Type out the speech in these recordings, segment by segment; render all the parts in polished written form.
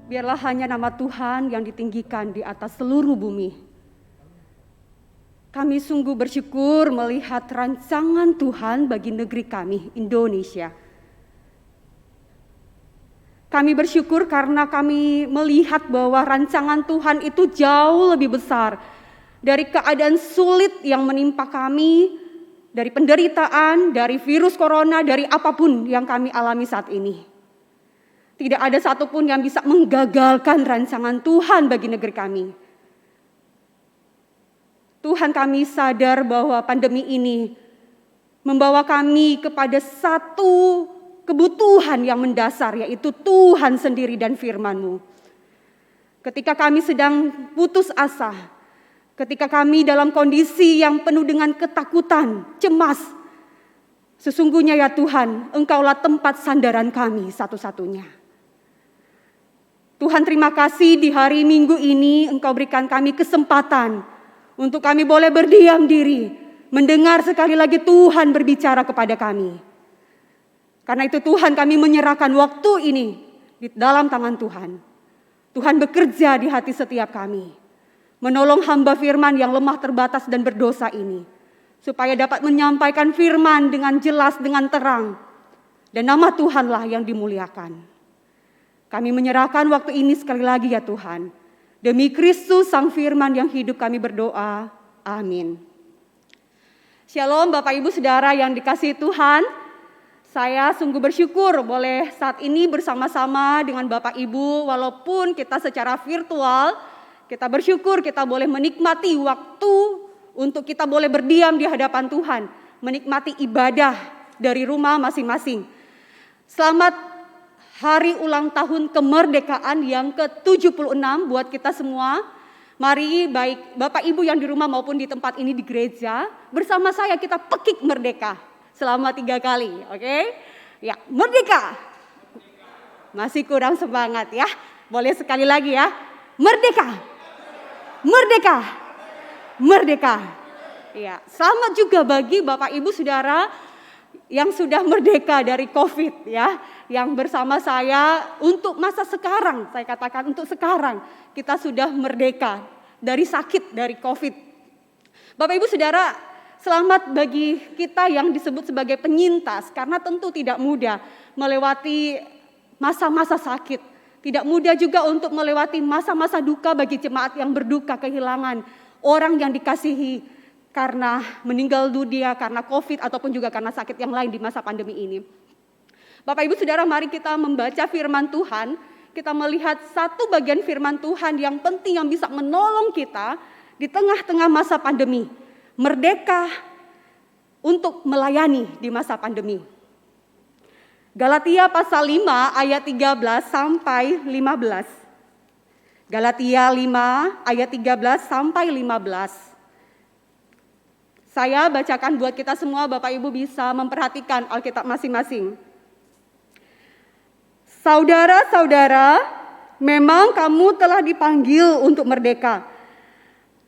Biarlah hanya nama Tuhan yang ditinggikan di atas seluruh bumi. Kami sungguh bersyukur melihat rancangan Tuhan bagi negeri kami, Indonesia. Kami bersyukur karena kami melihat bahwa rancangan Tuhan itu jauh lebih besar dari keadaan sulit yang menimpa kami, dari penderitaan, dari virus corona, dari apapun yang kami alami saat ini. Tidak ada satupun yang bisa menggagalkan rancangan Tuhan bagi negeri kami. Tuhan, kami sadar bahwa pandemi ini membawa kami kepada satu kebutuhan yang mendasar, yaitu Tuhan sendiri dan firman-Mu. Ketika kami sedang putus asa, ketika kami dalam kondisi yang penuh dengan ketakutan, cemas, sesungguhnya ya Tuhan, Engkaulah tempat sandaran kami satu-satunya. Tuhan, terima kasih di hari Minggu ini Engkau berikan kami kesempatan untuk kami boleh berdiam diri, mendengar sekali lagi Tuhan berbicara kepada kami. Karena itu Tuhan, kami menyerahkan waktu ini di dalam tangan Tuhan. Tuhan bekerja di hati setiap kami, menolong hamba firman yang lemah, terbatas dan berdosa ini, supaya dapat menyampaikan firman dengan jelas, dengan terang, dan nama Tuhanlah yang dimuliakan. Kami menyerahkan waktu ini sekali lagi ya Tuhan. Demi Kristus Sang Firman yang hidup kami berdoa. Amin. Shalom Bapak Ibu Saudara yang dikasihi Tuhan. Saya sungguh bersyukur boleh saat ini bersama-sama dengan Bapak Ibu. Walaupun kita secara virtual, kita bersyukur kita boleh menikmati waktu untuk kita boleh berdiam di hadapan Tuhan. Menikmati ibadah dari rumah masing-masing. Selamat Hari ulang tahun kemerdekaan yang ke-76 buat kita semua. Mari baik Bapak Ibu yang di rumah maupun di tempat ini di gereja, bersama saya kita pekik merdeka selama 3 kali, oke? Ya, merdeka. Masih kurang semangat ya. Boleh sekali lagi ya. Merdeka. Merdeka. Merdeka. Ya, selamat juga bagi Bapak Ibu Saudara yang sudah merdeka dari COVID ya, yang bersama saya untuk masa sekarang, saya katakan untuk sekarang kita sudah merdeka dari sakit, dari COVID. Bapak Ibu Saudara, selamat bagi kita yang disebut sebagai penyintas, karena tentu tidak mudah melewati masa-masa sakit, tidak mudah juga untuk melewati masa-masa duka bagi jemaat yang berduka kehilangan orang yang dikasihi, karena meninggal dunia, karena COVID ataupun juga karena sakit yang lain di masa pandemi ini. Bapak Ibu Saudara, mari kita membaca firman Tuhan. Kita melihat satu bagian firman Tuhan yang penting yang bisa menolong kita di tengah-tengah masa pandemi. Merdeka untuk melayani di masa pandemi. Galatia pasal 5 ayat 13 sampai 15. Galatia 5 ayat 13 sampai 15. Saya bacakan buat kita semua, Bapak Ibu bisa memperhatikan Alkitab masing-masing. Saudara-saudara, memang kamu telah dipanggil untuk merdeka.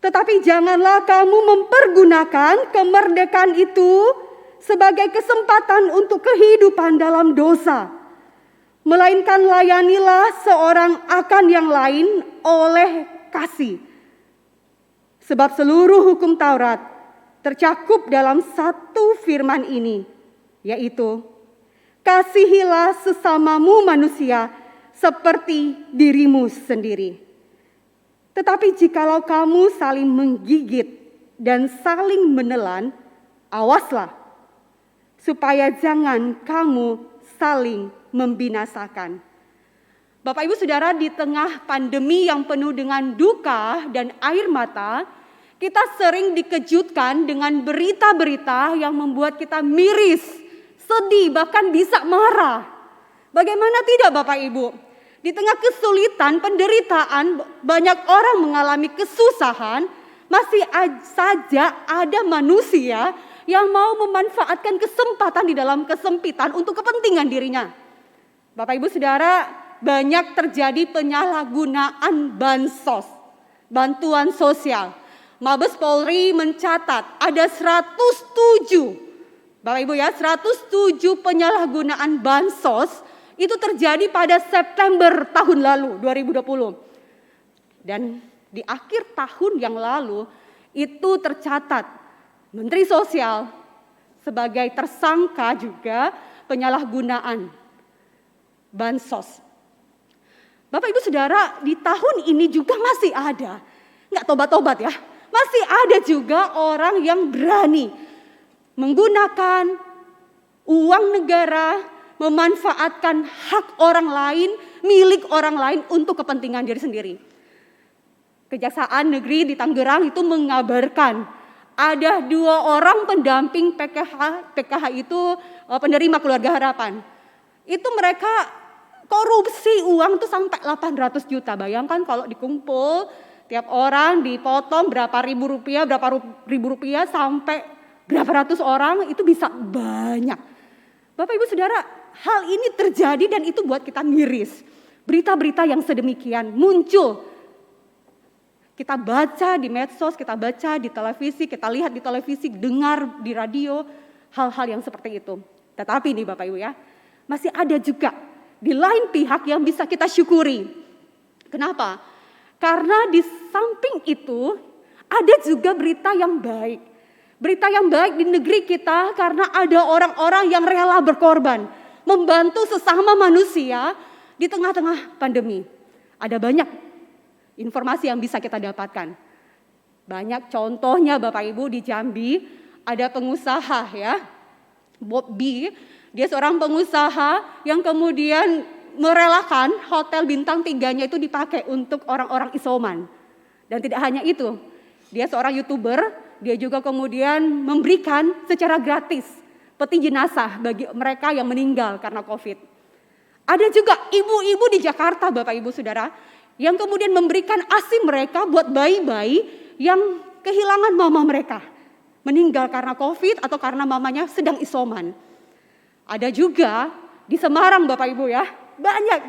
Tetapi janganlah kamu mempergunakan kemerdekaan itu sebagai kesempatan untuk kehidupan dalam dosa. Melainkan layanilah seorang akan yang lain oleh kasih. Sebab seluruh hukum Taurat tercakup dalam satu firman ini, yaitu kasihilah sesamamu manusia seperti dirimu sendiri. Tetapi jikalau kamu saling menggigit dan saling menelan, awaslah supaya jangan kamu saling membinasakan. Bapak Ibu Saudara, di tengah pandemi yang penuh dengan duka dan air mata, kita sering dikejutkan dengan berita-berita yang membuat kita miris, sedih, bahkan bisa marah. Bagaimana tidak Bapak Ibu? Di tengah kesulitan, penderitaan, banyak orang mengalami kesusahan, masih saja ada manusia yang mau memanfaatkan kesempatan di dalam kesempitan untuk kepentingan dirinya. Bapak Ibu Saudara, banyak terjadi penyalahgunaan bansos, bantuan sosial. Mabes Polri mencatat ada 107, Bapak Ibu ya, 107 penyalahgunaan bansos Itu terjadi pada September tahun lalu 2020. Dan di akhir tahun yang lalu itu tercatat Menteri Sosial sebagai tersangka juga penyalahgunaan bansos. Bapak Ibu Saudara, di tahun ini juga masih ada, nggak tobat-tobat ya, masih ada juga orang yang berani menggunakan uang negara, memanfaatkan hak orang lain, milik orang lain untuk kepentingan diri sendiri. Kejaksaan Negeri di Tangerang itu mengabarkan ada 2 orang pendamping PKH itu penerima keluarga harapan. Itu mereka korupsi uang tuh sampai 800 juta. Bayangkan kalau dikumpul tiap orang dipotong berapa ribu rupiah sampai berapa ratus orang, itu bisa banyak. Bapak Ibu Saudara, hal ini terjadi dan itu buat kita miris. Berita-berita yang sedemikian muncul. Kita baca di medsos, kita baca di televisi, kita lihat di televisi, dengar di radio, hal-hal yang seperti itu. Tetapi nih Bapak Ibu ya, masih ada juga di lain pihak yang bisa kita syukuri. Kenapa? Karena di samping itu ada juga berita yang baik. Berita yang baik di negeri kita karena ada orang-orang yang rela berkorban, membantu sesama manusia di tengah-tengah pandemi. Ada banyak informasi yang bisa kita dapatkan. Banyak contohnya Bapak Ibu di Jambi, ada pengusaha ya, Bob B. Dia seorang pengusaha yang kemudian merelakan hotel bintang 3-nya itu dipakai untuk orang-orang isoman. Dan tidak hanya itu, dia seorang YouTuber, dia juga kemudian memberikan secara gratis peti jenazah bagi mereka yang meninggal karena COVID. Ada juga ibu-ibu di Jakarta Bapak Ibu Saudara, yang kemudian memberikan ASI mereka buat bayi-bayi yang kehilangan mama mereka. Meninggal karena COVID atau karena mamanya sedang isoman. Ada juga di Semarang Bapak Ibu ya, banyak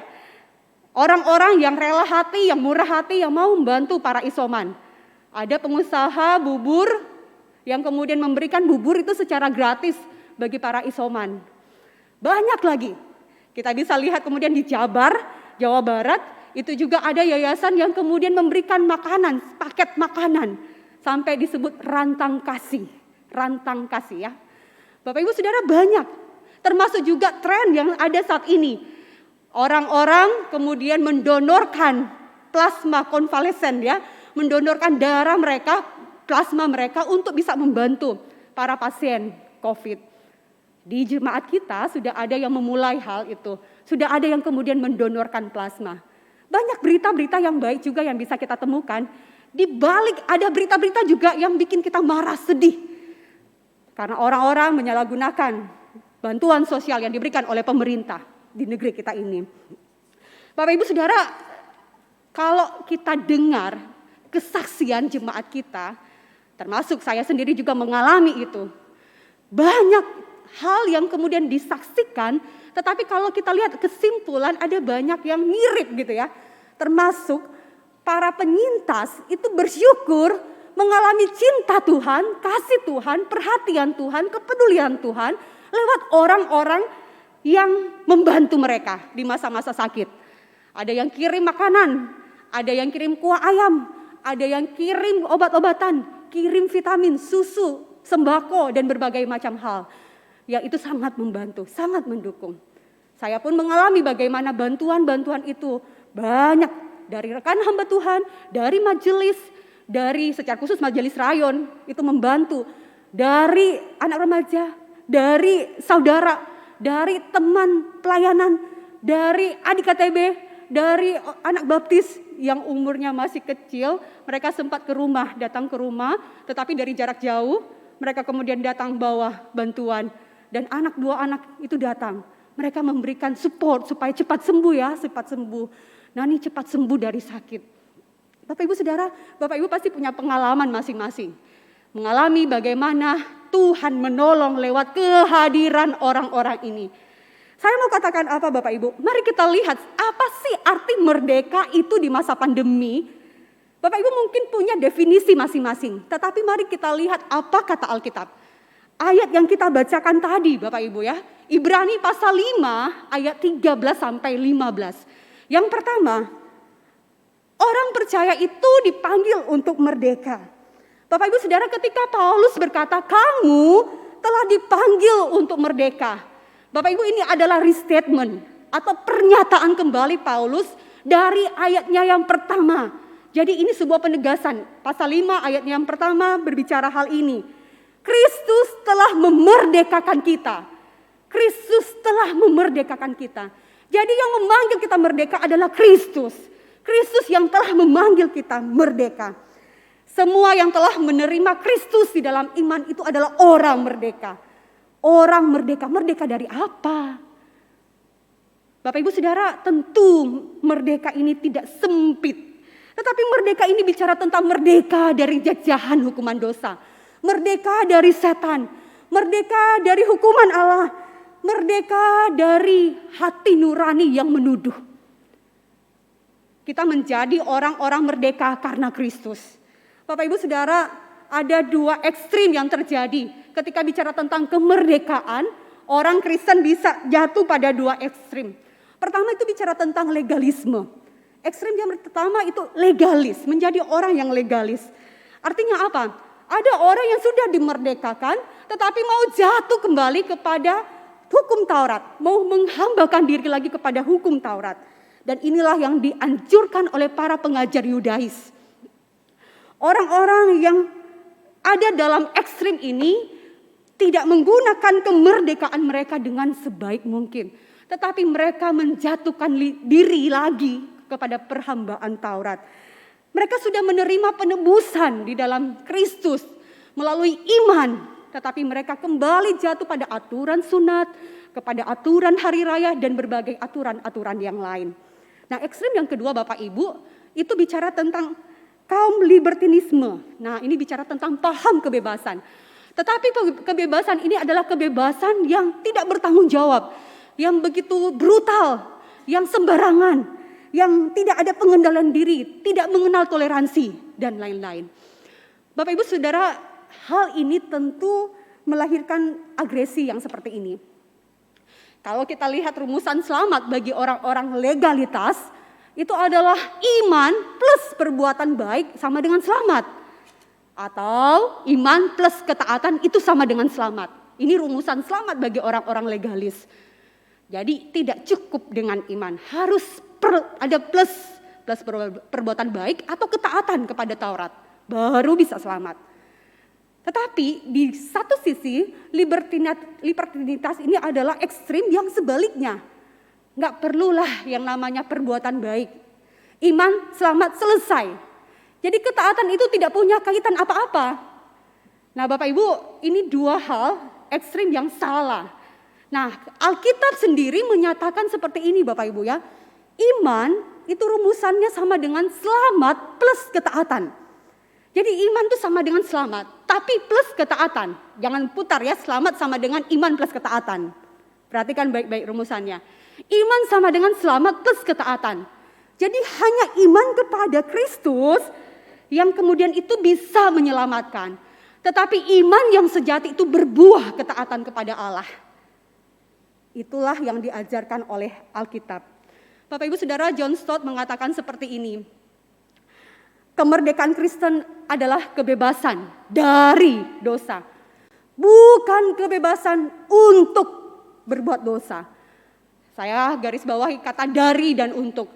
orang-orang yang rela hati, yang murah hati, yang mau membantu para isoman. Ada pengusaha bubur yang kemudian memberikan bubur itu secara gratis bagi para isoman. Banyak lagi, kita bisa lihat kemudian di Jabar, Jawa Barat, itu juga ada yayasan yang kemudian memberikan makanan, paket makanan, sampai disebut rantang kasih ya. Bapak Ibu Saudara, banyak. Termasuk juga tren yang ada saat ini. Orang-orang kemudian mendonorkan plasma konvalesen ya, mendonorkan darah mereka, plasma mereka untuk bisa membantu para pasien COVID. Di jemaat kita sudah ada yang memulai hal itu. Sudah ada yang kemudian mendonorkan plasma. Banyak berita-berita yang baik juga yang bisa kita temukan. Di balik ada berita-berita juga yang bikin kita marah, sedih. Karena orang-orang menyalahgunakan bantuan sosial yang diberikan oleh pemerintah di negeri kita ini. Bapak Ibu Saudara, kalau kita dengar kesaksian jemaat kita, termasuk saya sendiri juga mengalami itu. Banyak hal yang kemudian disaksikan, tetapi kalau kita lihat kesimpulan ada banyak yang mirip gitu ya. Termasuk para penyintas itu bersyukur mengalami cinta Tuhan, kasih Tuhan, perhatian Tuhan, kepedulian Tuhan lewat orang-orang yang membantu mereka di masa-masa sakit. Ada yang kirim makanan, ada yang kirim kuah ayam, ada yang kirim obat-obatan, kirim vitamin, susu, sembako, dan berbagai macam hal. Yang itu sangat membantu, sangat mendukung. Saya pun mengalami bagaimana bantuan-bantuan itu banyak dari rekan hamba Tuhan, dari majelis, dari secara khusus majelis rayon itu membantu, dari anak remaja, dari saudara, dari teman pelayanan, dari adik KTB, dari anak baptis yang umurnya masih kecil. Mereka sempat datang ke rumah, tetapi dari jarak jauh mereka kemudian datang bawa bantuan. Dan 2 anak itu datang. Mereka memberikan support supaya cepat sembuh ya, cepat sembuh. Nani cepat sembuh dari sakit. Bapak Ibu Saudara, Bapak Ibu pasti punya pengalaman masing-masing. Mengalami bagaimana Tuhan menolong lewat kehadiran orang-orang ini. Saya mau katakan apa Bapak Ibu? Mari kita lihat apa sih arti merdeka itu di masa pandemi. Bapak Ibu mungkin punya definisi masing-masing. Tetapi mari kita lihat apa kata Alkitab. ayat yang kita bacakan tadi Bapak Ibu ya. Ibrani pasal 5 ayat 13 sampai 15. Yang pertama, orang percaya itu dipanggil untuk merdeka. Bapak Ibu Saudara, ketika Paulus berkata kamu telah dipanggil untuk merdeka. Bapak Ibu, ini adalah restatement atau pernyataan kembali Paulus dari ayatnya yang pertama. Jadi ini sebuah penegasan. Pasal 5 ayat yang pertama berbicara hal ini. Kristus telah memerdekakan kita. Kristus telah memerdekakan kita. Jadi yang memanggil kita merdeka adalah Kristus. Kristus yang telah memanggil kita merdeka. Semua yang telah menerima Kristus di dalam iman itu adalah orang merdeka. Orang merdeka. Merdeka dari apa? Bapak Ibu Saudara, tentu merdeka ini tidak sempit. Tetapi merdeka ini bicara tentang merdeka dari jajahan hukuman dosa. Merdeka dari setan. Merdeka dari hukuman Allah. Merdeka dari hati nurani yang menuduh. Kita menjadi orang-orang merdeka karena Kristus. Bapak Ibu Saudara, ada dua ekstrim yang terjadi. Ketika bicara tentang kemerdekaan, orang Kristen bisa jatuh pada dua ekstrim. Pertama itu bicara tentang legalisme. Ekstrim yang pertama itu legalis, menjadi orang yang legalis. Artinya apa? Ada orang yang sudah dimerdekakan, tetapi mau jatuh kembali kepada hukum Taurat. Mau menghambakan diri lagi kepada hukum Taurat. Dan inilah yang dianjurkan oleh para pengajar Yudais. Orang-orang yang ada dalam ekstrim ini tidak menggunakan kemerdekaan mereka dengan sebaik mungkin. Tetapi mereka menjatuhkan diri lagi kepada perhambaan Taurat. Mereka sudah menerima penebusan di dalam Kristus melalui iman. Tetapi mereka kembali jatuh pada aturan sunat, kepada aturan hari raya dan berbagai aturan-aturan yang lain. Nah, ekstrim yang kedua Bapak Ibu, itu bicara tentang kaum libertinisme. Nah, ini bicara tentang paham kebebasan. Tetapi kebebasan ini adalah kebebasan yang tidak bertanggung jawab, yang begitu brutal, yang sembarangan, yang tidak ada pengendalian diri, tidak mengenal toleransi, dan lain-lain. Bapak Ibu Saudara, hal ini tentu melahirkan agresi yang seperti ini. Kalau kita lihat rumusan selamat bagi orang-orang legalitas, itu adalah iman plus perbuatan baik sama dengan selamat. Atau iman plus ketaatan itu sama dengan selamat. Ini rumusan selamat bagi orang-orang legalis. Jadi tidak cukup dengan iman, harus ada plus perbuatan baik atau ketaatan kepada Taurat, baru bisa selamat. Tetapi di satu sisi libertinitas ini adalah ekstrim yang sebaliknya. Nggak perlulah yang namanya perbuatan baik. Iman selamat selesai. Jadi ketaatan itu tidak punya kaitan apa-apa. Nah Bapak Ibu, ini dua hal ekstrim yang salah. Nah Alkitab sendiri menyatakan seperti ini Bapak Ibu ya. Iman itu rumusannya sama dengan selamat plus ketaatan. Jadi iman itu sama dengan selamat, tapi plus ketaatan. Jangan putar ya, selamat sama dengan iman plus ketaatan. Perhatikan baik-baik rumusannya. Iman sama dengan selamat plus ketaatan. Jadi hanya iman kepada Kristus yang kemudian itu bisa menyelamatkan. Tetapi iman yang sejati itu berbuah ketaatan kepada Allah. Itulah yang diajarkan oleh Alkitab. Bapak Ibu Saudara, John Stott mengatakan seperti ini. Kemerdekaan Kristen adalah kebebasan dari dosa. Bukan kebebasan untuk berbuat dosa. Saya garis bawahi kata dari dan untuk.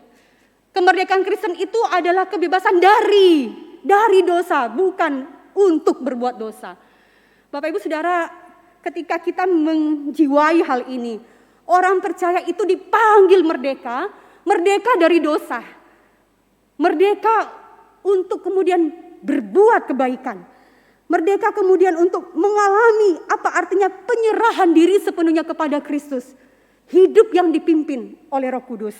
Kemerdekaan Kristen itu adalah kebebasan dari dosa, bukan untuk berbuat dosa. Bapak Ibu Saudara, ketika kita menjiwai hal ini, orang percaya itu dipanggil merdeka, merdeka dari dosa. Merdeka untuk kemudian berbuat kebaikan. Merdeka kemudian untuk mengalami apa artinya penyerahan diri sepenuhnya kepada Kristus. Hidup yang dipimpin oleh Roh Kudus.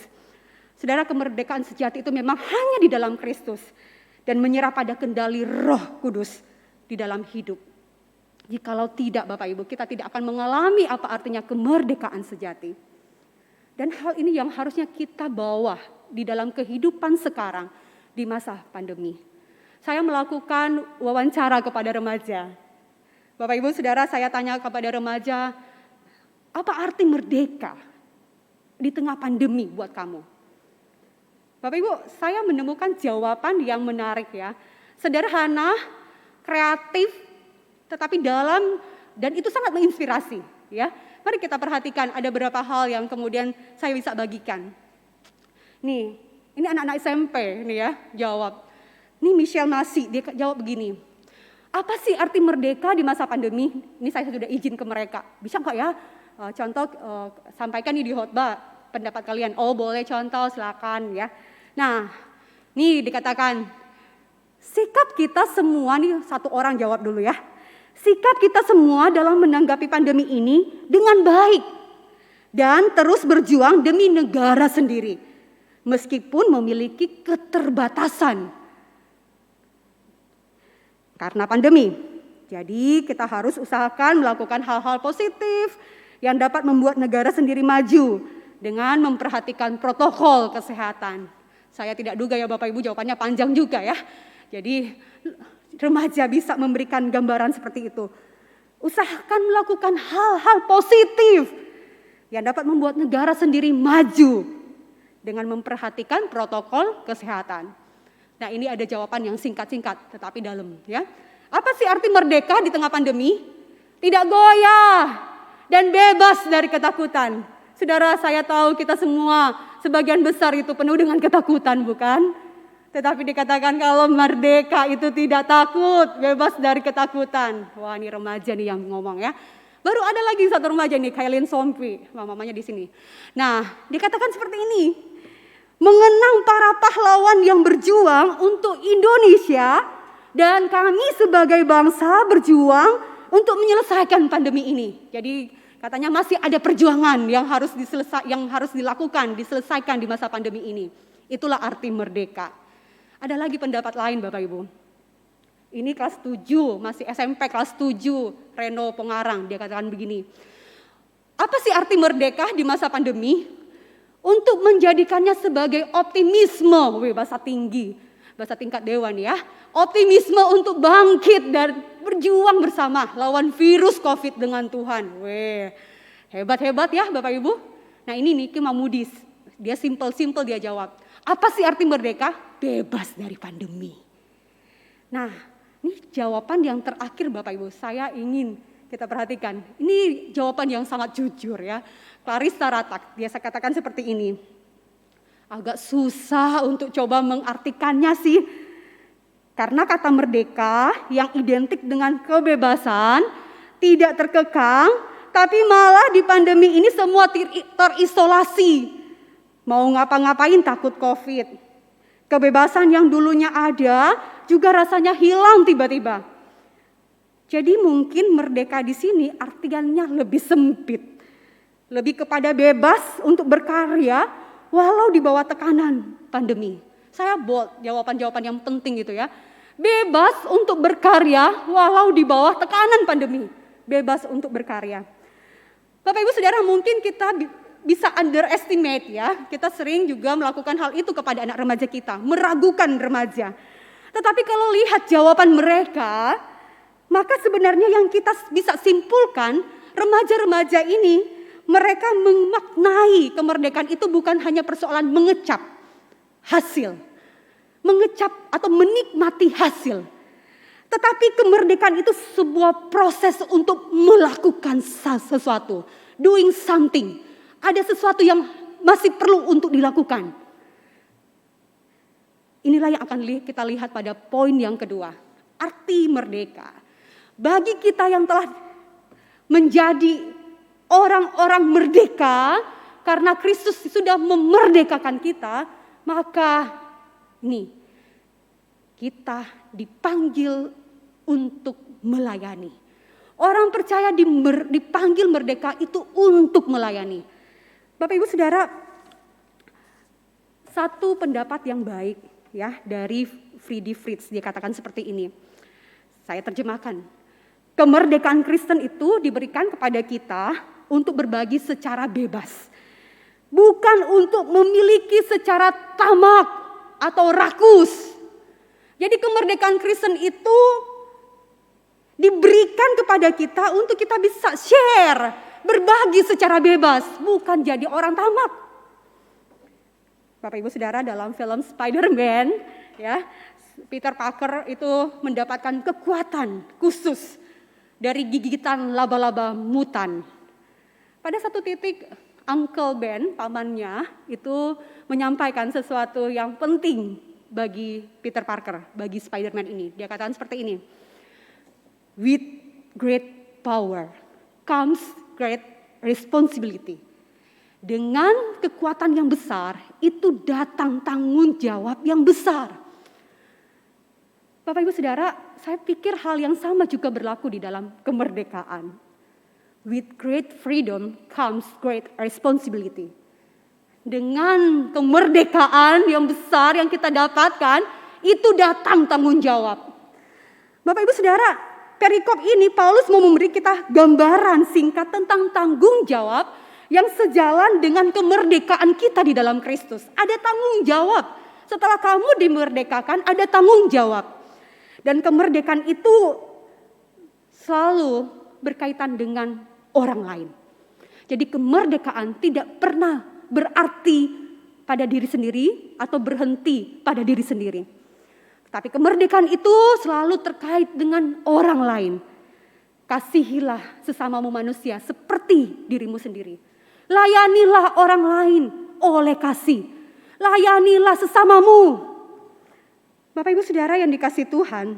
Saudara, kemerdekaan sejati itu memang hanya di dalam Kristus. Dan menyerah pada kendali Roh Kudus di dalam hidup. Jikalau tidak Bapak Ibu, kita tidak akan mengalami apa artinya kemerdekaan sejati. Dan hal ini yang harusnya kita bawa di dalam kehidupan sekarang. Di masa pandemi. Saya melakukan wawancara kepada remaja. Bapak Ibu Saudara, saya tanya kepada remaja, apa arti merdeka di tengah pandemi buat kamu? Bapak Ibu, saya menemukan jawaban yang menarik ya. Sederhana, kreatif, tetapi dalam, dan itu sangat menginspirasi ya. Mari kita perhatikan ada beberapa hal yang kemudian saya bisa bagikan. Nih, ini anak-anak SMP nih ya, jawab. Nih Michelle Nasi, dia jawab begini. Apa sih arti merdeka di masa pandemi? Ini saya sudah izin ke mereka. Bisa nggak ya? Contoh, sampaikan nih di khotbah pendapat kalian. Oh boleh contoh, silakan ya. Nah, nih dikatakan, sikap kita semua nih, satu orang jawab dulu ya. Sikap kita semua dalam menanggapi pandemi ini dengan baik. Dan terus berjuang demi negara sendiri. Meskipun memiliki keterbatasan. Karena pandemi. Jadi kita harus usahakan melakukan hal-hal positif yang dapat membuat negara sendiri maju dengan memperhatikan protokol kesehatan. Saya tidak duga ya Bapak Ibu jawabannya panjang juga ya. Jadi remaja bisa memberikan gambaran seperti itu. Usahakan melakukan hal-hal positif yang dapat membuat negara sendiri maju dengan memperhatikan protokol kesehatan. Nah ini ada jawaban yang singkat-singkat tetapi dalam ya. Apa sih arti merdeka di tengah pandemi? Tidak goyah dan bebas dari ketakutan. Saudara, saya tahu kita semua sebagian besar itu penuh dengan ketakutan bukan? Tetapi dikatakan kalau merdeka itu tidak takut, bebas dari ketakutan. Wah ini remaja nih yang ngomong ya. Baru ada lagi satu remaja nih, Kailin Sompi, mamanya di sini. Nah dikatakan seperti ini. Mengenang para pahlawan yang berjuang untuk Indonesia dan kami sebagai bangsa berjuang untuk menyelesaikan pandemi ini. Jadi katanya masih ada perjuangan yang harus dilakukan, diselesaikan di masa pandemi ini. Itulah arti merdeka. Ada lagi pendapat lain Bapak Ibu. Ini kelas 7, masih SMP kelas 7, Reno Pongarang, dia katakan begini. Apa sih arti merdeka di masa pandemi? Untuk menjadikannya sebagai optimisme, bahasa tinggi, bahasa tingkat dewan ya. Optimisme untuk bangkit dan berjuang bersama lawan virus COVID dengan Tuhan. Hebat-hebat ya Bapak Ibu. Nah ini Niki Mamudis, dia simple dia jawab. Apa sih arti merdeka? Bebas dari pandemi. Nah ini jawaban yang terakhir Bapak Ibu, saya ingin kita perhatikan. Ini jawaban yang sangat jujur ya. Clarissa Ratak, dia katakan seperti ini. Agak susah untuk coba mengartikannya sih. Karena kata merdeka yang identik dengan kebebasan, tidak terkekang, tapi malah di pandemi ini semua terisolasi. Mau ngapa-ngapain takut COVID. Kebebasan yang dulunya ada juga rasanya hilang tiba-tiba. Jadi mungkin merdeka di sini artiannya lebih sempit. Lebih kepada bebas untuk berkarya walau di bawah tekanan pandemi. Saya bold jawaban-jawaban yang penting gitu ya. Bebas untuk berkarya walau di bawah tekanan pandemi. Bebas untuk berkarya. Bapak Ibu Saudara, mungkin kita bisa underestimate ya. Kita sering juga melakukan hal itu kepada anak remaja kita. Meragukan remaja. Tetapi kalau lihat jawaban mereka, maka sebenarnya yang kita bisa simpulkan, remaja-remaja ini mereka memaknai kemerdekaan itu bukan hanya persoalan mengecap hasil, mengecap atau menikmati hasil. Tetapi kemerdekaan itu sebuah proses untuk melakukan sesuatu, doing something. Ada sesuatu yang masih perlu untuk dilakukan. Inilah yang akan kita lihat pada poin yang kedua, arti merdeka. Bagi kita yang telah menjadi orang-orang merdeka karena Kristus sudah memerdekakan kita, maka ini kita dipanggil untuk melayani. Orang percaya dipanggil merdeka itu untuk melayani. Bapak Ibu Saudara, satu pendapat yang baik ya dari Friedrich Fritz, dia katakan seperti ini. Saya terjemahkan. Kemerdekaan Kristen itu diberikan kepada kita untuk berbagi secara bebas. Bukan untuk memiliki secara tamak atau rakus. Jadi kemerdekaan Kristen itu diberikan kepada kita untuk kita bisa share, berbagi secara bebas, bukan jadi orang tamak. Bapak Ibu Saudara, dalam film Spider-Man, ya, Peter Parker itu mendapatkan kekuatan khusus dari gigitan laba-laba mutan. Pada satu titik Uncle Ben, pamannya, itu menyampaikan sesuatu yang penting bagi Peter Parker, bagi Spider-Man ini. Dia katakan seperti ini, "With great power comes great responsibility." Dengan kekuatan yang besar, itu datang tanggung jawab yang besar. Bapak Ibu Saudara, saya pikir hal yang sama juga berlaku di dalam kemerdekaan. With great freedom comes great responsibility. Dengan kemerdekaan yang besar yang kita dapatkan, itu datang tanggung jawab. Bapak Ibu Saudara, perikop ini Paulus mau memberi kita gambaran singkat tentang tanggung jawab yang sejalan dengan kemerdekaan kita di dalam Kristus. Ada tanggung jawab. Setelah kamu dimerdekakan, ada tanggung jawab. Dan kemerdekaan itu selalu berkaitan dengan orang lain. Jadi kemerdekaan tidak pernah berarti pada diri sendiri atau berhenti pada diri sendiri. Tapi kemerdekaan itu selalu terkait dengan orang lain. Kasihilah sesamamu manusia seperti dirimu sendiri. Layanilah orang lain oleh kasih. Layanilah sesamamu. Bapak Ibu Saudara yang dikasihi Tuhan,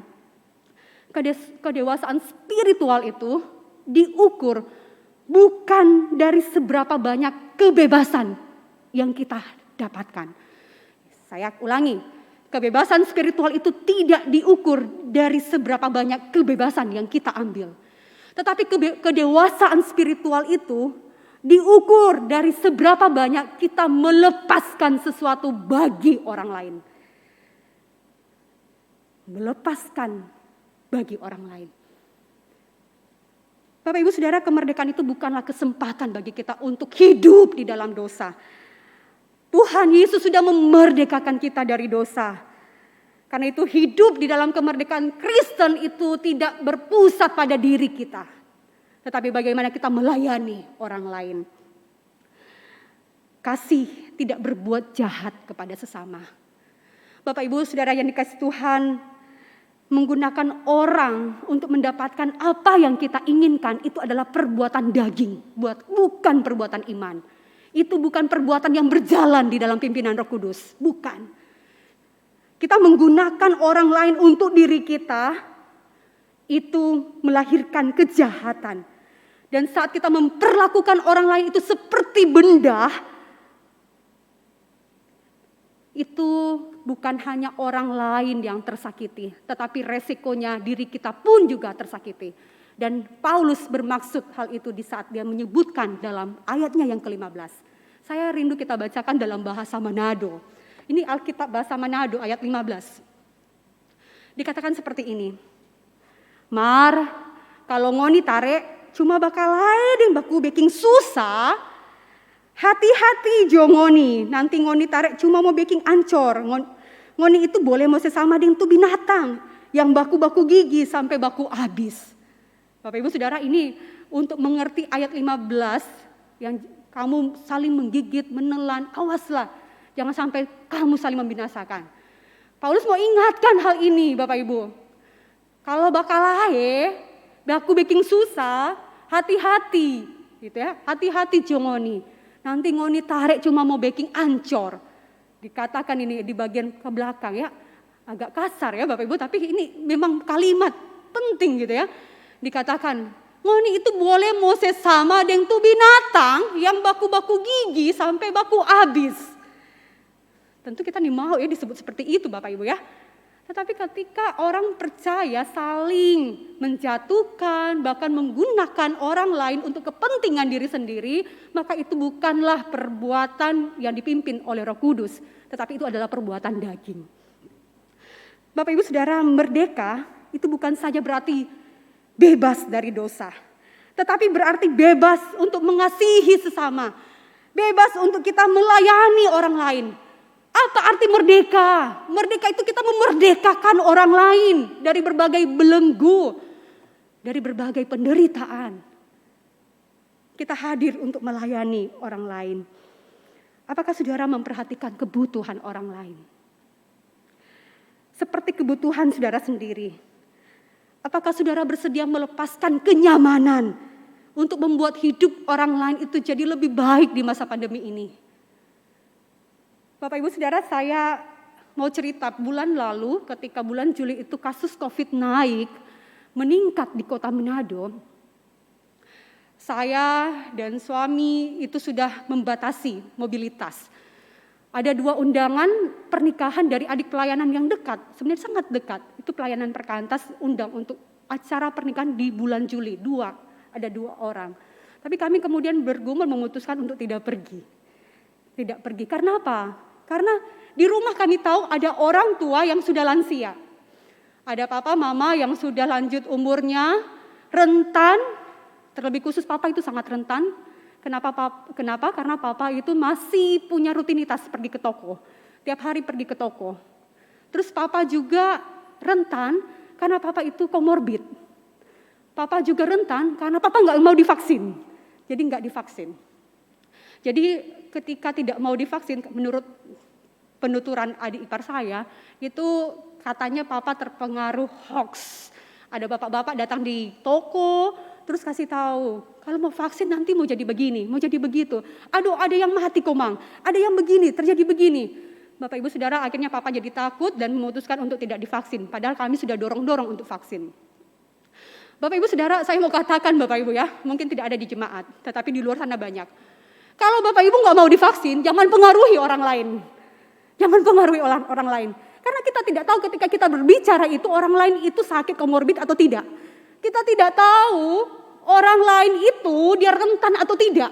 kedewasaan spiritual itu diukur bukan dari seberapa banyak kebebasan yang kita dapatkan. Saya ulangi, kebebasan spiritual itu tidak diukur dari seberapa banyak kebebasan yang kita ambil. Tetapi kedewasaan spiritual itu diukur dari seberapa banyak kita melepaskan sesuatu bagi orang lain. Melepaskan bagi orang lain. Bapak Ibu Saudara, kemerdekaan itu bukanlah kesempatan bagi kita untuk hidup di dalam dosa. Tuhan Yesus sudah memerdekakan kita dari dosa. Karena itu hidup di dalam kemerdekaan Kristen itu tidak berpusat pada diri kita. Tetapi bagaimana kita melayani orang lain. Kasih tidak berbuat jahat kepada sesama. Bapak Ibu Saudara yang dikasihi Tuhan, menggunakan orang untuk mendapatkan apa yang kita inginkan itu adalah perbuatan daging, bukan perbuatan iman. Itu bukan perbuatan yang berjalan di dalam pimpinan Roh Kudus, bukan. Kita menggunakan orang lain untuk diri kita, itu melahirkan kejahatan. Dan saat kita memperlakukan orang lain itu seperti benda, itu bukan hanya orang lain yang tersakiti, tetapi resikonya diri kita pun juga tersakiti. Dan Paulus bermaksud hal itu di saat dia menyebutkan dalam ayatnya yang ke-15. Saya rindu kita bacakan dalam bahasa Manado. Ini Alkitab bahasa Manado ayat 15. Dikatakan seperti ini. Mar, kalau ngoni tarik, cuma bakal lain baku baking susah. Hati-hati jo ngoni, nanti ngoni tarik cuma mau baking ancor. Ngoni itu boleh mau sesama dengan tuh binatang yang baku-baku gigi sampai baku habis. Bapak Ibu Saudara, ini untuk mengerti ayat 15 yang kamu saling menggigit, menelan, awaslah. Jangan sampai kamu saling membinasakan. Paulus mau ingatkan hal ini Bapak Ibu. Kalau bakal baku baking susah, hati-hati gitu ya. Hati-hati jo ngoni. Nanti ngoni tarik cuma mau baking ancor. Dikatakan ini di bagian ke belakang ya. Agak kasar ya Bapak Ibu, tapi ini memang kalimat penting gitu ya. Dikatakan, ngoni itu boleh mau sesama dengan tu binatang yang baku-baku gigi sampai baku habis. Tentu kita nih mau ya disebut seperti itu Bapak Ibu ya. Tetapi ketika orang percaya saling menjatuhkan, bahkan menggunakan orang lain untuk kepentingan diri sendiri, maka itu bukanlah perbuatan yang dipimpin oleh Roh Kudus, tetapi itu adalah perbuatan daging. Bapak Ibu Saudara, merdeka itu bukan saja berarti bebas dari dosa, tetapi berarti bebas untuk mengasihi sesama, bebas untuk kita melayani orang lain. Apa arti merdeka? Merdeka itu kita memerdekakan orang lain dari berbagai belenggu, dari berbagai penderitaan. Kita hadir untuk melayani orang lain. Apakah saudara memperhatikan kebutuhan orang lain? Seperti kebutuhan saudara sendiri. Apakah saudara bersedia melepaskan kenyamanan untuk membuat hidup orang lain itu jadi lebih baik di masa pandemi ini? Bapak Ibu Saudara, saya mau cerita bulan lalu ketika bulan Juli itu kasus COVID naik, meningkat di kota Manado. Saya dan suami itu sudah membatasi mobilitas. Ada 2 undangan pernikahan dari adik pelayanan yang dekat, sebenarnya sangat dekat. Itu pelayanan perkantas undang untuk acara pernikahan di bulan Juli, ada 2 orang. Tapi kami kemudian bergumul memutuskan untuk tidak pergi. Tidak pergi, karena apa? Karena di rumah kami tahu ada orang tua yang sudah lansia. Ada papa mama yang sudah lanjut umurnya, rentan, terlebih khusus papa itu sangat rentan. Kenapa? Karena papa itu masih punya rutinitas pergi ke toko. Tiap hari pergi ke toko. Terus papa juga rentan karena papa itu komorbid. Papa juga rentan karena papa nggak mau divaksin. Jadi nggak divaksin. Jadi ketika tidak mau divaksin, menurut penuturan adik ipar saya, itu katanya papa terpengaruh hoax. Ada bapak-bapak datang di toko, terus kasih tahu, kalau mau vaksin nanti mau jadi begini, mau jadi begitu. Aduh, ada yang mati komang, ada yang begini, terjadi begini. Bapak Ibu Saudara, akhirnya papa jadi takut dan memutuskan untuk tidak divaksin. Padahal kami sudah dorong-dorong untuk vaksin. Bapak Ibu Saudara, saya mau katakan Bapak Ibu ya, mungkin tidak ada di jemaat, tetapi di luar sana banyak. Kalau Bapak Ibu nggak mau divaksin, jangan pengaruhi orang lain. Jangan pengaruhi orang lain. Karena kita tidak tahu ketika kita berbicara itu orang lain itu sakit komorbid atau tidak. Kita tidak tahu orang lain itu dia rentan atau tidak.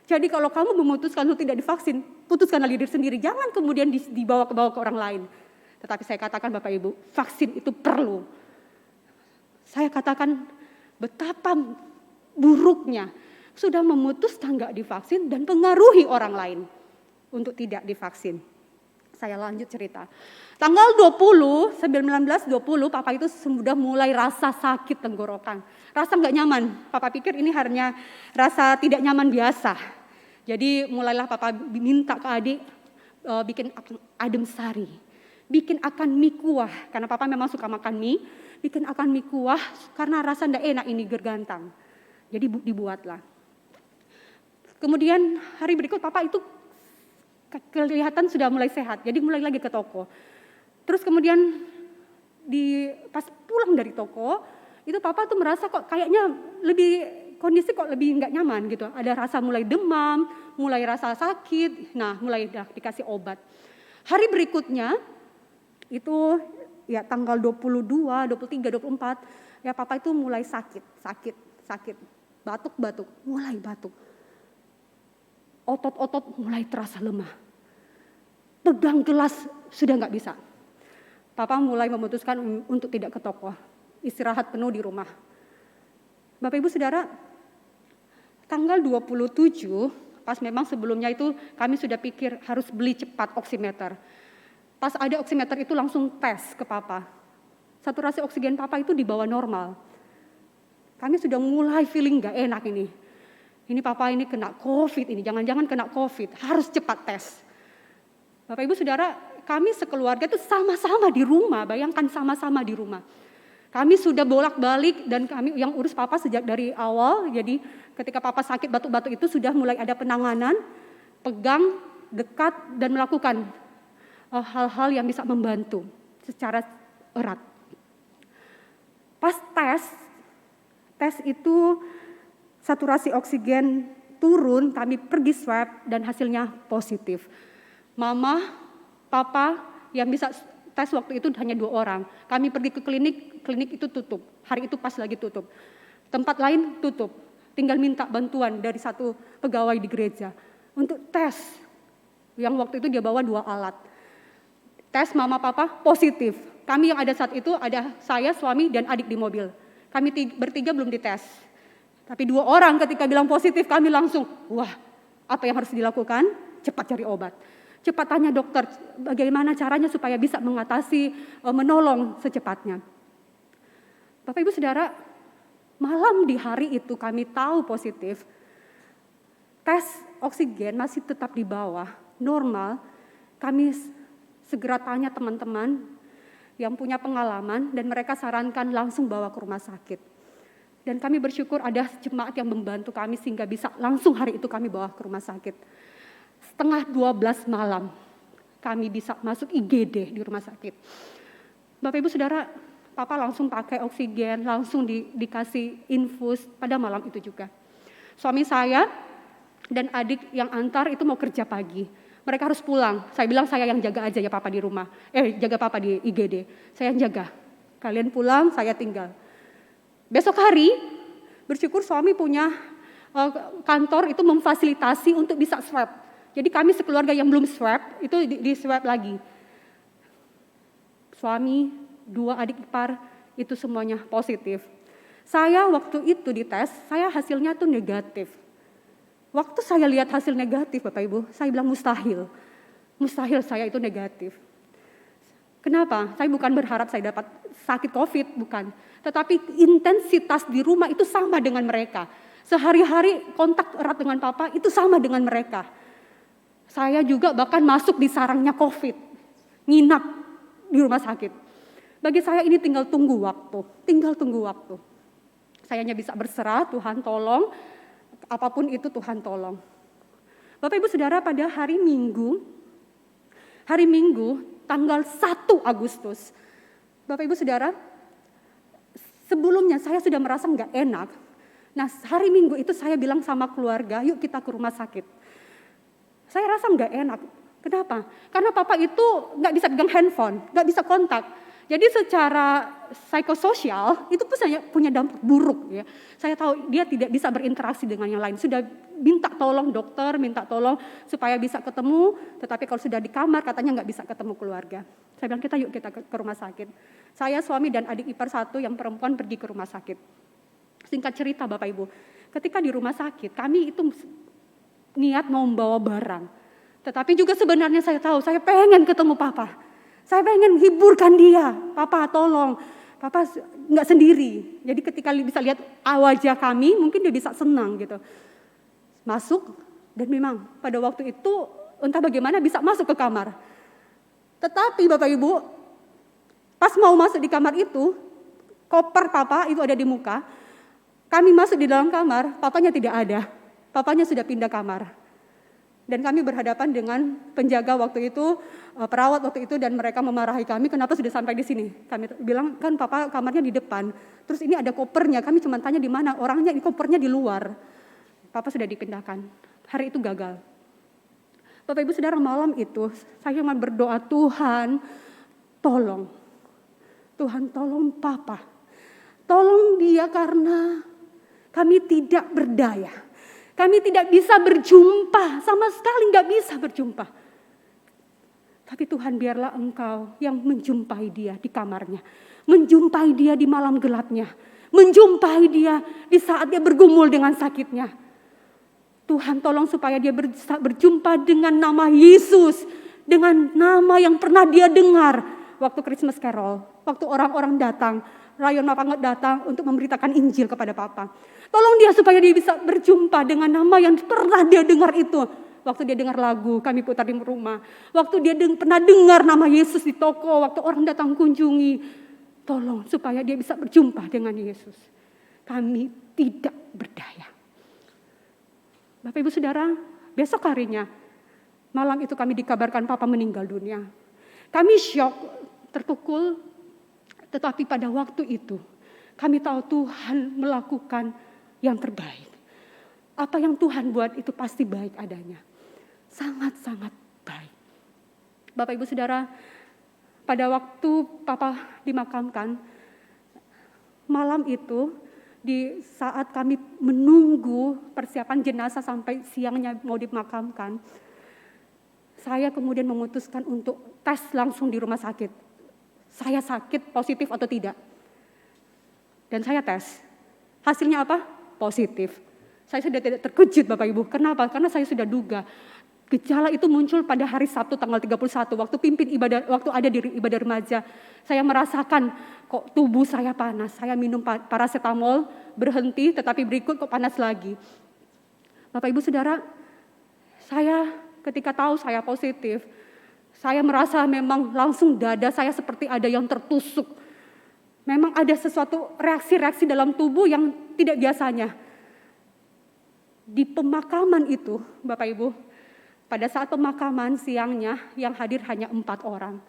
Jadi kalau kamu memutuskan untuk tidak divaksin, putuskanlah diri sendiri. Jangan kemudian dibawa ke orang lain. Tetapi saya katakan Bapak Ibu, vaksin itu perlu. Saya katakan betapa buruknya sudah memutuskan nggak divaksin dan pengaruhi orang lain untuk tidak divaksin. Saya lanjut cerita. Tanggal 19-20 papa itu sudah mulai rasa sakit tenggorokan. Rasa nggak nyaman. Papa pikir ini hanya rasa tidak nyaman biasa. Jadi mulailah papa minta ke adik bikin adem sari. Bikin akan mie kuah. Karena papa memang suka makan mie. Bikin akan mie kuah karena rasa nggak enak ini gergantang. Jadi dibuatlah. Kemudian hari berikut papa itu kelihatan sudah mulai sehat, jadi mulai lagi ke toko. Terus kemudian pas pulang dari toko, itu papa tuh merasa kok kayaknya kondisi kok lebih nggak nyaman gitu. Ada rasa mulai demam, mulai rasa sakit, nah mulai dikasih obat. Hari berikutnya, itu ya tanggal 22, 23, 24, ya papa itu mulai sakit, batuk-batuk, mulai batuk. Otot-otot mulai terasa lemah. Pegang gelas sudah nggak bisa. Papa mulai memutuskan untuk tidak ke toko. Istirahat penuh di rumah. Bapak Ibu Saudara, tanggal 27, pas memang sebelumnya itu kami sudah pikir harus beli cepat oximeter. Pas ada oximeter itu langsung tes ke papa. Saturasi oksigen papa itu di bawah normal. Kami sudah mulai feeling nggak enak ini. Ini papa ini kena COVID ini, jangan-jangan kena COVID, harus cepat tes. Bapak Ibu Saudara, kami sekeluarga itu sama-sama di rumah, bayangkan sama-sama di rumah. Kami sudah bolak-balik dan kami yang urus papa sejak dari awal, jadi ketika papa sakit batuk-batuk itu sudah mulai ada penanganan, pegang, dekat dan melakukan hal-hal yang bisa membantu secara erat. Pas tes itu saturasi oksigen turun, kami pergi swab dan hasilnya positif. Mama, papa yang bisa tes waktu itu hanya 2 orang. Kami pergi ke klinik itu tutup. Hari itu pas lagi tutup. Tempat lain tutup. Tinggal minta bantuan dari satu pegawai di gereja untuk tes. Yang waktu itu dia bawa 2 alat. Tes mama papa positif. Kami yang ada saat itu ada saya, suami dan adik di mobil. Kami bertiga belum dites. Tapi 2 orang ketika bilang positif kami langsung, wah apa yang harus dilakukan? Cepat cari obat. Cepat tanya dokter bagaimana caranya supaya bisa mengatasi, menolong secepatnya. Bapak Ibu Saudara, Malam di hari itu kami tahu positif. Tes oksigen masih tetap di bawah, normal. Kami segera tanya teman-teman yang punya pengalaman dan mereka sarankan langsung bawa ke rumah sakit. Dan kami bersyukur ada jemaat yang membantu kami sehingga bisa langsung hari itu kami bawa ke rumah sakit. Setengah 12 malam kami bisa masuk IGD di rumah sakit. Bapak Ibu Saudara, Papa langsung pakai oksigen, langsung dikasih infus pada malam itu juga. Suami saya dan adik yang antar itu mau kerja pagi. Mereka harus pulang. Saya bilang saya yang jaga aja ya Papa di rumah. Jaga Papa di IGD. Saya yang jaga. Kalian pulang, saya tinggal. Besok hari, bersyukur suami punya kantor itu memfasilitasi untuk bisa swab. Jadi kami sekeluarga yang belum swab, itu di swab lagi. Suami, 2 adik ipar, itu semuanya positif. Saya waktu itu dites, saya hasilnya tuh negatif. Waktu saya lihat hasil negatif Bapak Ibu, saya bilang mustahil. Mustahil saya itu negatif. Kenapa? Saya bukan berharap saya dapat sakit COVID, bukan. Tetapi intensitas di rumah itu sama dengan mereka. Sehari-hari kontak erat dengan Papa itu sama dengan mereka. Saya juga bahkan masuk di sarangnya COVID. Nginap di rumah sakit. Bagi saya ini tinggal tunggu waktu. Saya hanya bisa berserah, Tuhan tolong. Apapun itu Tuhan tolong. Bapak Ibu Saudara, pada hari Minggu tanggal 1 Agustus. Bapak Ibu Saudara, sebelumnya saya sudah merasa nggak enak. Nah hari Minggu itu saya bilang sama keluarga, yuk kita ke rumah sakit. Saya rasa nggak enak. Kenapa? Karena Papa itu nggak bisa pegang handphone, nggak bisa kontak. Jadi secara psikososial itu punya dampak buruk ya. Saya tahu dia tidak bisa berinteraksi dengan yang lain. Sudah minta tolong dokter, minta tolong supaya bisa ketemu. Tetapi kalau sudah di kamar katanya nggak bisa ketemu keluarga. Saya bilang yuk kita ke rumah sakit. Saya, suami dan adik ipar 1 yang perempuan pergi ke rumah sakit. Singkat cerita Bapak Ibu, ketika di rumah sakit kami itu niat mau membawa barang. Tetapi juga sebenarnya saya tahu saya pengen ketemu Papa. Saya pengen hiburkan dia, Papa tolong, Papa nggak sendiri. Jadi ketika bisa lihat wajah kami, mungkin dia bisa senang gitu. Masuk dan memang pada waktu itu entah bagaimana bisa masuk ke kamar. Tetapi Bapak Ibu, pas mau masuk di kamar itu, koper Papa itu ada di muka. Kami masuk di dalam kamar, Papanya tidak ada. Papanya sudah pindah kamar. Dan kami berhadapan dengan penjaga waktu itu, perawat waktu itu, dan mereka memarahi kami, kenapa sudah sampai di sini. Kami bilang, kan Papa kamarnya di depan, terus ini ada kopernya, kami cuma tanya di mana, orangnya ini kopernya di luar. Papa sudah dipindahkan, hari itu gagal. Bapak Ibu Saudara, malam itu saya cuma berdoa, Tuhan tolong Papa. Tolong dia karena kami tidak berdaya. Kami tidak bisa berjumpa, sama sekali nggak bisa berjumpa. Tapi Tuhan biarlah Engkau yang menjumpai dia di kamarnya. Menjumpai dia di malam gelapnya. Menjumpai dia di saat dia bergumul dengan sakitnya. Tuhan tolong supaya dia berjumpa dengan nama Yesus. Dengan nama yang pernah dia dengar waktu Christmas Carol. Waktu orang-orang datang. Rayon Mapangot datang untuk memberitakan Injil kepada Papa. Tolong dia supaya dia bisa berjumpa dengan nama yang pernah dia dengar itu. Waktu dia dengar lagu, kami putar di rumah. Waktu dia pernah dengar nama Yesus di toko, waktu orang datang kunjungi. Tolong supaya dia bisa berjumpa dengan Yesus. Kami tidak berdaya. Bapak Ibu Saudara, besok harinya, malam itu kami dikabarkan Papa meninggal dunia. Kami syok, terpukul. Tetapi pada waktu itu kami tahu Tuhan melakukan yang terbaik. Apa yang Tuhan buat itu pasti baik adanya. Sangat-sangat baik. Bapak Ibu Saudara, pada waktu Papa dimakamkan, malam itu di saat kami menunggu persiapan jenazah sampai siangnya mau dimakamkan, saya kemudian memutuskan untuk tes langsung di rumah sakit. Saya sakit positif atau tidak. Dan saya tes. Hasilnya apa? Positif. Saya sudah tidak terkejut Bapak Ibu. Kenapa? Karena saya sudah duga. Gejala itu muncul pada hari Sabtu tanggal 31 waktu ada di ibadah remaja. Saya merasakan kok tubuh saya panas. Saya minum paracetamol, berhenti, tetapi berikut kok panas lagi. Bapak Ibu Saudara, saya ketika tahu saya positif, saya merasa memang langsung dada saya seperti ada yang tertusuk. Memang ada sesuatu reaksi-reaksi dalam tubuh yang tidak biasanya. Di pemakaman itu, Bapak Ibu, pada saat pemakaman siangnya yang hadir hanya 4 orang.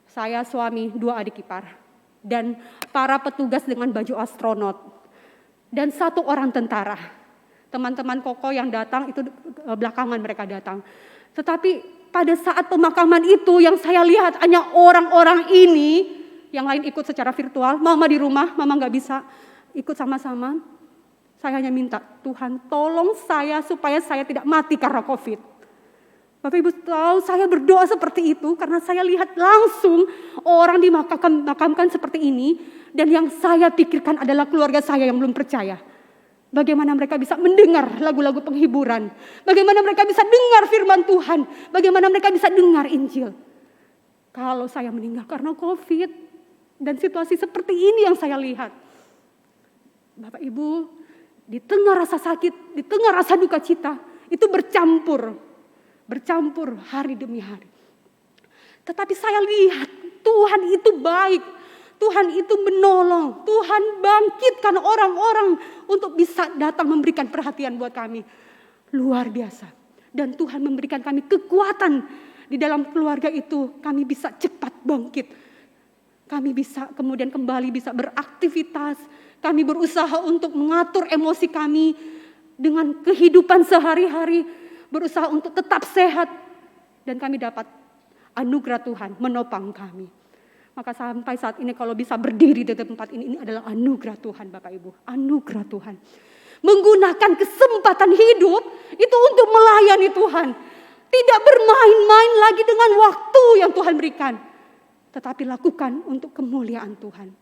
Saya, suami, 2 adik ipar. Dan para petugas dengan baju astronot. Dan 1 orang tentara. Teman-teman Koko yang datang itu belakangan mereka datang. Tetapi pada saat pemakaman itu yang saya lihat hanya orang-orang ini. Yang lain ikut secara virtual. Mama di rumah, mama gak bisa ikut sama-sama. Saya hanya minta, Tuhan tolong saya supaya saya tidak mati karena COVID. Bapak Ibu tahu saya berdoa seperti itu karena saya lihat langsung orang dimakamkan seperti ini. Dan yang saya pikirkan adalah keluarga saya yang belum percaya. Bagaimana mereka bisa mendengar lagu-lagu penghiburan. Bagaimana mereka bisa dengar firman Tuhan. Bagaimana mereka bisa dengar Injil. Kalau saya meninggal karena COVID. Dan situasi seperti ini yang saya lihat. Bapak Ibu, di tengah rasa sakit, di tengah rasa duka cita, itu bercampur hari demi hari. Tetapi saya lihat Tuhan itu baik, Tuhan itu menolong, Tuhan bangkitkan orang-orang untuk bisa datang memberikan perhatian buat kami. Luar biasa. Dan Tuhan memberikan kami kekuatan di dalam keluarga itu, kami bisa cepat bangkit. Kami bisa kemudian kembali bisa beraktivitas, kami berusaha untuk mengatur emosi kami dengan kehidupan sehari-hari. Berusaha untuk tetap sehat. Dan kami dapat anugerah Tuhan menopang kami. Maka sampai saat ini kalau bisa berdiri di tempat ini adalah anugerah Tuhan Bapak Ibu. Anugerah Tuhan. Menggunakan kesempatan hidup itu untuk melayani Tuhan. Tidak bermain-main lagi dengan waktu yang Tuhan berikan. Tetapi lakukan untuk kemuliaan Tuhan.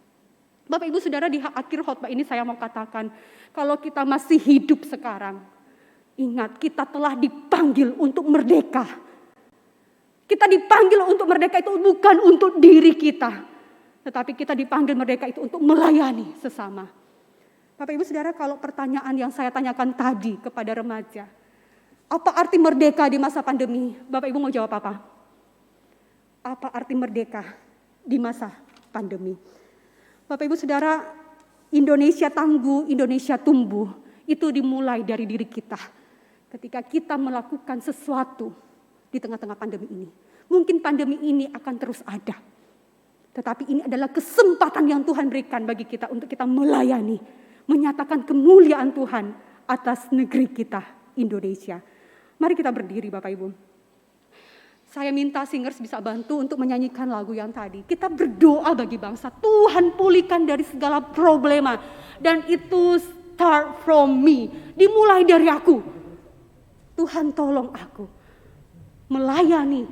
Bapak Ibu Saudara, di akhir khotbah ini saya mau katakan. Kalau kita masih hidup sekarang. Ingat, kita telah dipanggil untuk merdeka. Kita dipanggil untuk merdeka itu bukan untuk diri kita. Tetapi kita dipanggil merdeka itu untuk melayani sesama. Bapak Ibu Saudara, kalau pertanyaan yang saya tanyakan tadi kepada remaja. Apa arti merdeka di masa pandemi? Bapak Ibu mau jawab apa? Apa arti merdeka di masa pandemi? Bapak Ibu Saudara, Indonesia tangguh, Indonesia tumbuh. Itu dimulai dari diri kita. Ketika kita melakukan sesuatu di tengah-tengah pandemi ini. Mungkin pandemi ini akan terus ada. Tetapi ini adalah kesempatan yang Tuhan berikan bagi kita untuk kita melayani. Menyatakan kemuliaan Tuhan atas negeri kita, Indonesia. Mari kita berdiri Bapak Ibu. Saya minta singers bisa bantu untuk menyanyikan lagu yang tadi. Kita berdoa bagi bangsa. Tuhan pulihkan dari segala problema. Dan itu start from me. Dimulai dari aku. Tuhan tolong aku melayani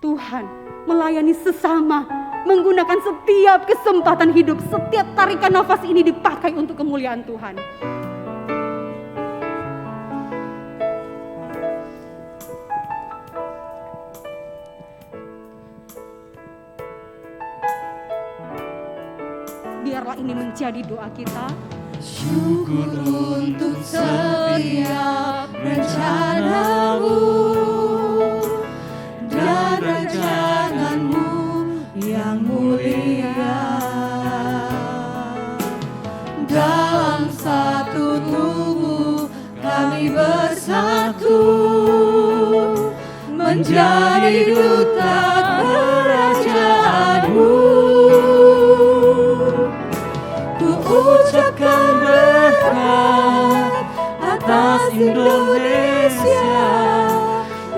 Tuhan, melayani sesama, menggunakan setiap kesempatan hidup, setiap tarikan nafas ini dipakai untuk kemuliaan Tuhan. Biarlah ini menjadi doa kita. Syukur untuk setiap rencanamu dan rancanganmu yang mulia. Dalam satu tubuh kami bersatu menjadi duta kerajaanmu. Ucapkan berkat atas Indonesia,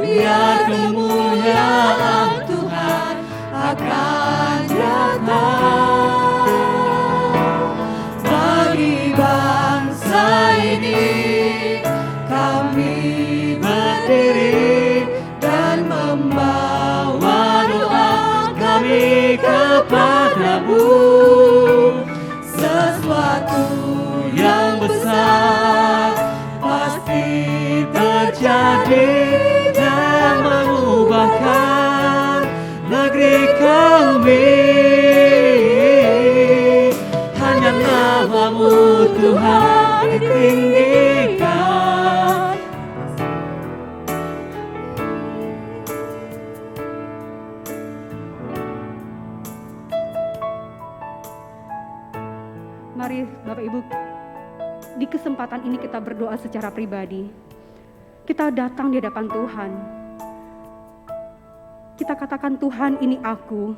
biar kemuliaan Tuhan akan datang. Bagi bangsa ini kami berdiri dan membawa doa kami kepadamu. Sesuatu yang besar pasti terjadi. diri kami, hanya nama-Mu Tuhan ditinggikan. Mari Bapak Ibu, di kesempatan ini kita berdoa secara pribadi. Kita datang di hadapan Tuhan. Kita katakan, Tuhan, ini aku.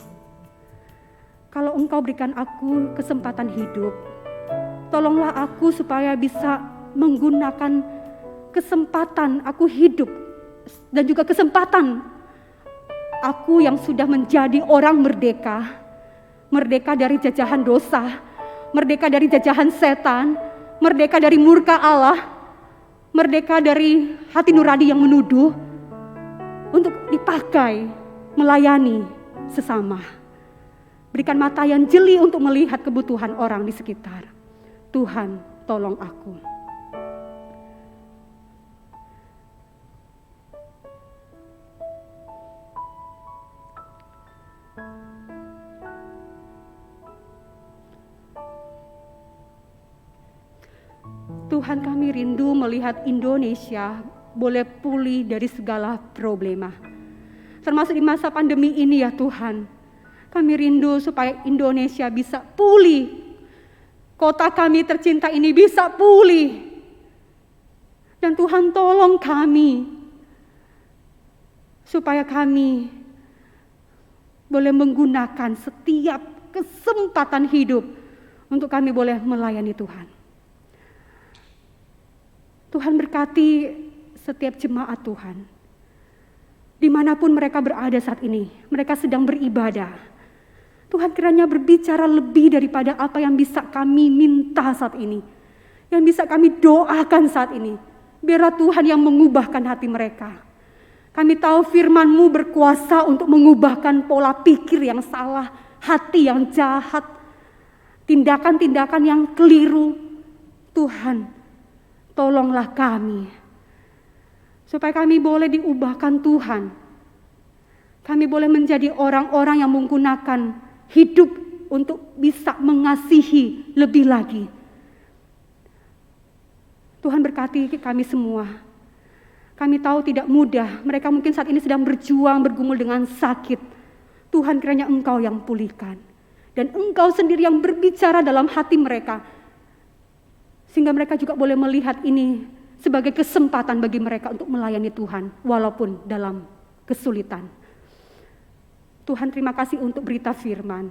Kalau Engkau berikan aku kesempatan hidup, tolonglah aku supaya bisa menggunakan kesempatan aku hidup dan juga kesempatan aku yang sudah menjadi orang merdeka. Merdeka dari jajahan dosa, merdeka dari jajahan setan, merdeka dari murka Allah, merdeka dari hati nurani yang menuduh, untuk dipakai melayani sesama. Berikan mata yang jeli untuk melihat kebutuhan orang di sekitar. Tuhan, tolong aku. Tuhan, kami rindu melihat Indonesia boleh pulih dari segala problema. Termasuk di masa pandemi ini ya Tuhan. Kami rindu supaya Indonesia bisa pulih. Kota kami tercinta ini bisa pulih. Dan Tuhan tolong kami. Supaya kami boleh menggunakan setiap kesempatan hidup untuk kami boleh melayani Tuhan. Tuhan berkati setiap jemaat Tuhan. Dimanapun mereka berada saat ini, mereka sedang beribadah. Tuhan kiranya berbicara lebih daripada apa yang bisa kami minta saat ini. Yang bisa kami doakan saat ini. Biarlah Tuhan yang mengubahkan hati mereka. Kami tahu firman-Mu berkuasa untuk mengubahkan pola pikir yang salah, hati yang jahat, tindakan-tindakan yang keliru. Tuhan, tolonglah kami, supaya kami boleh diubahkan Tuhan. Kami boleh menjadi orang-orang yang menggunakan hidup untuk bisa mengasihi lebih lagi. Tuhan berkati kami semua. Kami tahu tidak mudah, mereka mungkin saat ini sedang berjuang, bergumul dengan sakit. Tuhan, kiranya Engkau yang pulihkan. Dan Engkau sendiri yang berbicara dalam hati mereka. Sehingga mereka juga boleh melihat ini sebagai kesempatan bagi mereka untuk melayani Tuhan walaupun dalam kesulitan. Tuhan, terima kasih untuk berita firman.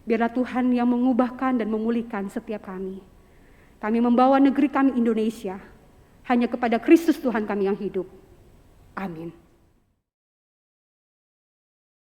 Biarlah Tuhan yang mengubahkan dan memulihkan setiap kami. Kami membawa negeri kami Indonesia hanya kepada Kristus Tuhan kami yang hidup. Amin.